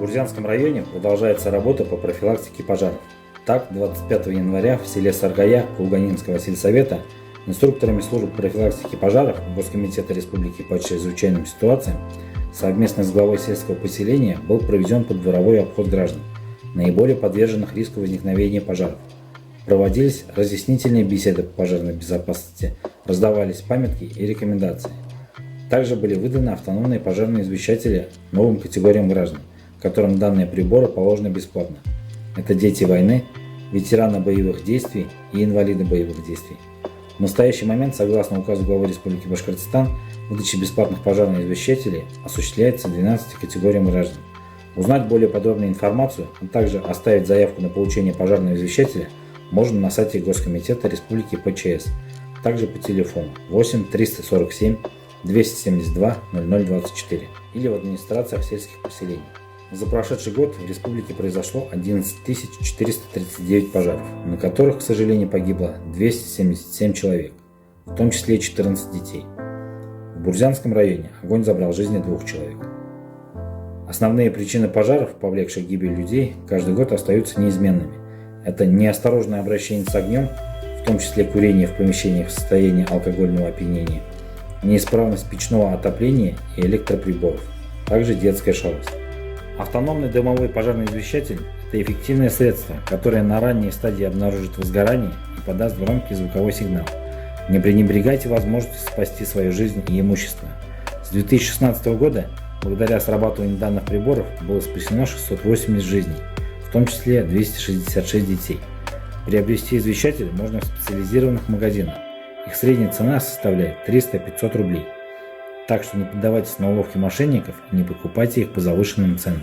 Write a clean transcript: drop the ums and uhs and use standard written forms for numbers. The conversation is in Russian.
В Бурзянском районе продолжается работа по профилактике пожаров. Так, 25 января в селе Саргая Кулганинского сельсовета инструкторами службы профилактики пожаров Госкомитета Республики по чрезвычайным ситуациям совместно с главой сельского поселения был проведен подворовой обход граждан, наиболее подверженных риску возникновения пожаров. Проводились разъяснительные беседы по пожарной безопасности, раздавались памятки и рекомендации. Также были выданы автономные пожарные извещатели новым категориям граждан, которым данные приборы положены бесплатно. Это дети войны, ветераны боевых действий и инвалиды боевых действий. В настоящий момент, согласно указу главы Республики Башкортостан, выдача бесплатных пожарных извещателей осуществляется 12 категориям граждан. Узнать более подробную информацию, а также оставить заявку на получение пожарного извещателя можно на сайте Госкомитета Республики ПЧС, также по телефону 8 347 272 0024 или в администрациях сельских поселений. За прошедший год в республике произошло 11 439 пожаров, на которых, к сожалению, погибло 277 человек, в том числе 14 детей. В Бурзянском районе огонь забрал жизни 2 человек. Основные причины пожаров, повлекших гибель людей, каждый год остаются неизменными. Это неосторожное обращение с огнем, в том числе курение в помещениях в состоянии алкогольного опьянения, неисправность печного отопления и электроприборов, также детская шалость. Автономный дымовой пожарный извещатель – это эффективное средство, которое на ранней стадии обнаружит возгорание и подаст громкий звуковой сигнал. Не пренебрегайте возможностью спасти свою жизнь и имущество. С 2016 года, благодаря срабатыванию данных приборов, было спасено 680 жизней, в том числе 266 детей. Приобрести извещатель можно в специализированных магазинах. Их средняя цена составляет 300-500 рублей. Так что не поддавайтесь на уловки мошенников и не покупайте их по завышенным ценам.